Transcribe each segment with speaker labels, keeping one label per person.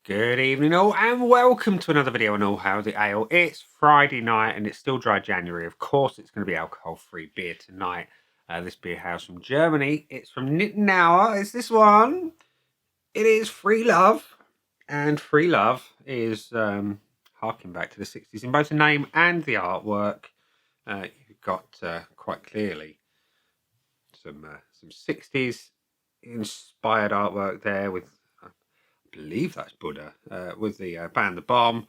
Speaker 1: Good evening all and welcome to another video on All Hail the Ale. It's Friday night and it's still dry January. Of course it's going to be alcohol-free beer tonight. This beer house from Germany. It's from Nittenauer. It's this one. It is Free Love. And Free Love is harking back to the 60s in both the name and the artwork. You've got quite clearly some 60s inspired artwork there with believe that's Buddha, with the band The Bomb,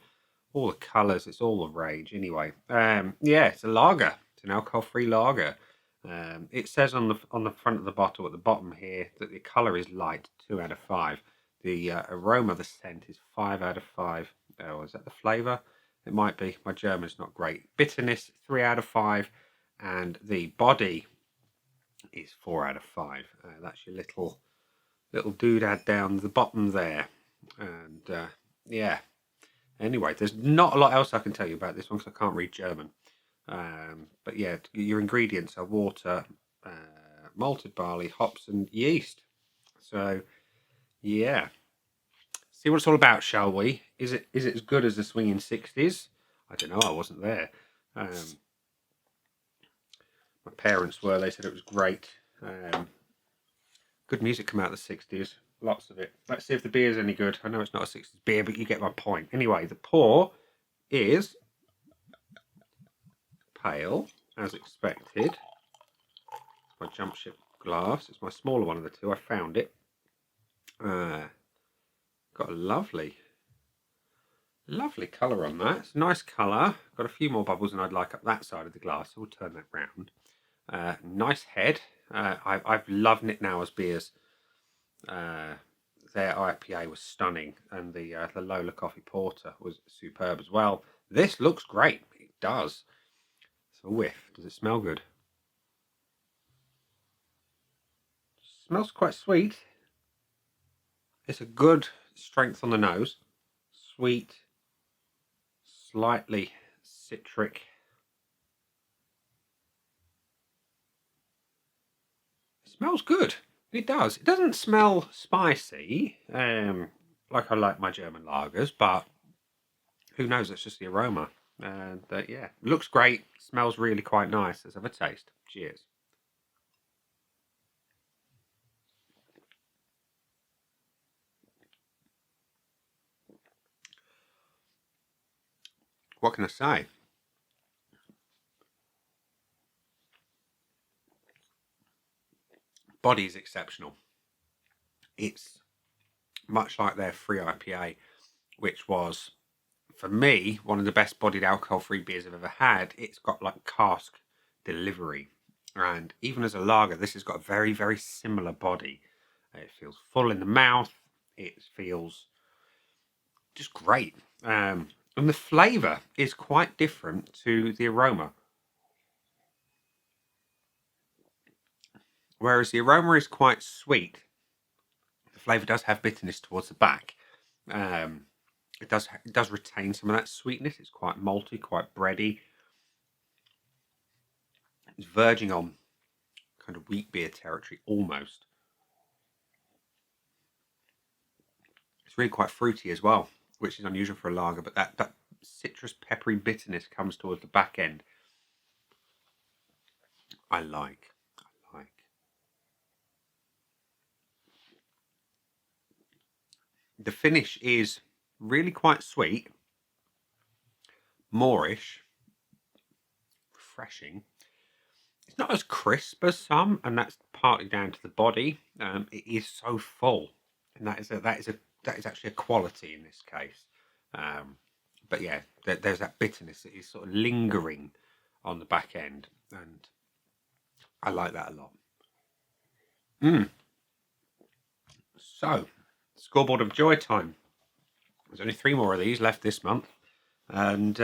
Speaker 1: all the colours, it's all the rage anyway. Yeah, it's a lager, it's an alcohol-free lager. It says on the front of the bottle at the bottom here that the colour is light, 2 out of 5. The aroma, the scent is 5 out of 5. Oh, is that the flavour? It might be. My German's not great. Bitterness, 3 out of 5. And the body is 4 out of 5. That's your little doodad down the bottom there. And yeah, anyway, there's not a lot else I can tell you about this one because I can't read German. But yeah, your ingredients are water, malted barley, hops and yeast. So yeah, see what it's all about, shall we? Is it as good as the swinging 60s? I don't know, I wasn't there. My parents were. They said it was great. Good music come out of the 60s. Lots of it. Let's see if the beer's any good. I know it's not a 60s beer, but you get my point. Anyway, the pour is pale, as expected. It's my jump ship glass. It's my smaller one of the two. I found it. Got a lovely colour on that. It's a nice colour. Got a few more bubbles than I'd like up that side of the glass, so we'll turn that round. Nice head. I've loved Nittenauer's beers. Their IPA was stunning, and the Lola Coffee Porter was superb as well. This looks great. It does. It's a whiff. Does it smell good? Smells quite sweet. It's a good strength on the nose. Sweet, slightly citric. It smells good. It does. It doesn't smell spicy, like I like my German lagers, but who knows? It's just the aroma. And yeah, looks great. Smells really quite nice. Let's have a taste. Cheers. What can I say? Body is exceptional. It's much like their Free IPA, which was, for me, one of the best bodied alcohol-free beers I've ever had. It's got like cask delivery. And even as a lager, this has got a very, very similar body. It feels full in the mouth. It feels just great. And the flavour is quite different to the aroma. Whereas the aroma is quite sweet, the flavour does have bitterness towards the back. It does retain some of that sweetness. It's quite malty, quite bready. It's verging on kind of wheat beer territory almost. It's really quite fruity as well, which is unusual for a lager, but that citrus peppery bitterness comes towards the back end. I like. The finish is really quite sweet, moreish, refreshing. It's not as crisp as some, and that's partly down to the body. It is so full, and that is actually a quality in this case. But yeah, there's that bitterness that is sort of lingering on the back end, and I like that a lot. So, scoreboard of joy time. There's only 3 more of these left this month. And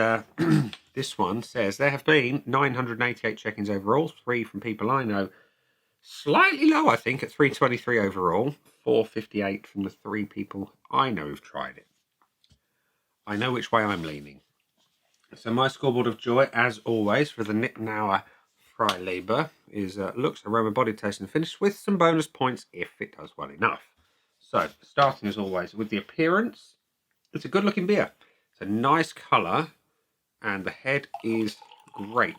Speaker 1: this one says there have been 988 check-ins overall, 3 from people I know. Slightly low, I think, at 323 overall. 458 from the 3 people I know who've tried it. I know which way I'm leaning. So my scoreboard of joy, as always, for the Nittenauer Freie Liebe is looks, aroma, body, taste and finish, with some bonus points if it does well enough. So, starting as always with the appearance. It's a good looking beer. It's a nice colour and the head is great.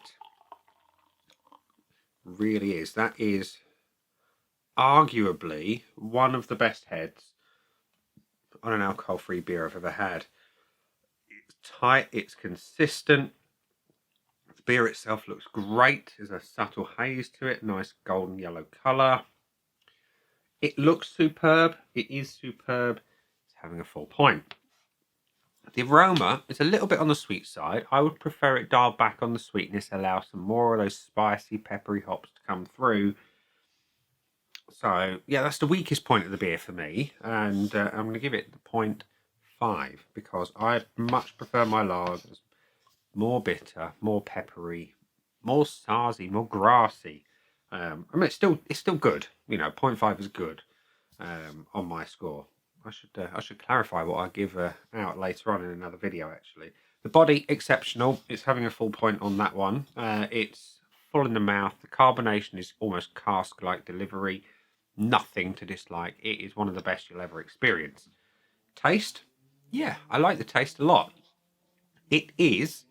Speaker 1: Really is. That is arguably one of the best heads on an alcohol-free beer I've ever had. It's tight, it's consistent. The beer itself looks great. There's a subtle haze to it, nice golden yellow colour. It looks superb. It is superb. It's having a full point. The aroma is a little bit on the sweet side. I would prefer it dialed back on the sweetness, allow some more of those spicy, peppery hops to come through. So, yeah, that's the weakest point of the beer for me. And I'm going to give it the 0.5 because I much prefer my lagers more bitter, more peppery, more sarsy, more grassy. I mean, it's still good. You know, 0.5 is good on my score. I should clarify what I give out later on in another video. Actually, the body exceptional. It's having a full point on that one. It's full in the mouth. The carbonation is almost cask-like delivery. Nothing to dislike. It is one of the best you'll ever experience. Taste, yeah, I like the taste a lot. It is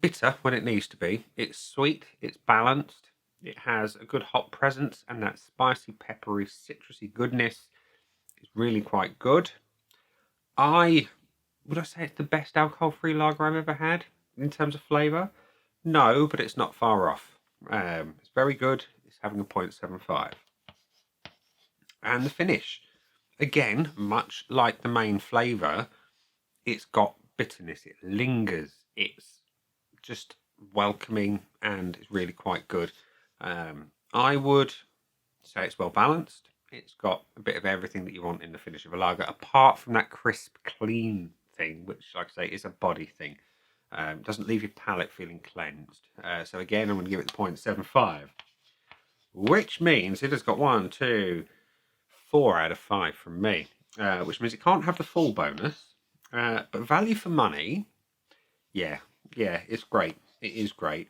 Speaker 1: bitter when it needs to be. It's sweet. It's balanced. It has a good hop presence and that spicy, peppery, citrusy goodness. It's really quite good. Would I say it's the best alcohol-free lager I've ever had in terms of flavour? No, but it's not far off. It's very good. It's having a 0.75. And the finish, again, much like the main flavour, it's got bitterness. It lingers. It's just welcoming and it's really quite good. I would say it's well balanced. It's got a bit of everything that you want in the finish of a lager, apart from that crisp, clean thing, which, like I say, is a body thing. Doesn't leave your palate feeling cleansed. So again, I'm going to give it the 0.75, which means it has got 1, 2, 4 out of 5 from me, which means it can't have the full bonus. But value for money, yeah, it's great. It is great.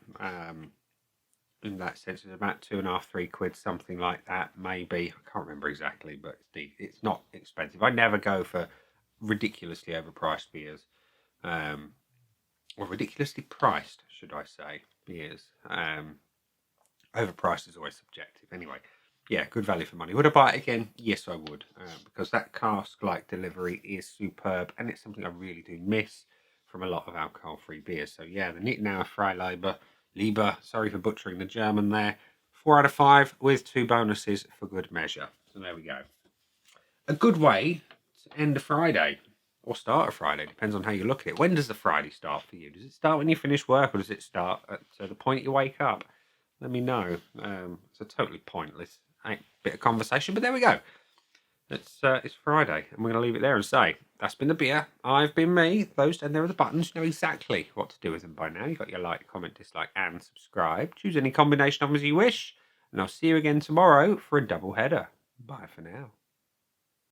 Speaker 1: In that sense, it's about £2.5, £3, something like that, maybe. I can't remember exactly, but it's not expensive. I never go for ridiculously overpriced beers, or ridiculously priced, should I say, beers. Overpriced is always subjective. Anyway, yeah, good value for money. Would I buy it again? Yes, I would, because that cask-like delivery is superb, and it's something I really do miss from a lot of alcohol-free beers. So yeah, the Nittenauer Freie Liebe, sorry for butchering the German there. 4 out of 5 with 2 bonuses for good measure. So there we go. A good way to end a Friday, or start a Friday, depends on how you look at it. When does the Friday start for you? Does it start when you finish work, or does it start at the point you wake up? Let me know. It's a totally pointless bit of conversation, but there we go. It's Friday, and we're going to leave it there and say, that's been the beer. I've been me. Those, and there are the buttons. You know exactly what to do with them by now. You've got your like, comment, dislike, and subscribe. Choose any combination of them as you wish, and I'll see you again tomorrow for a double header. Bye for now.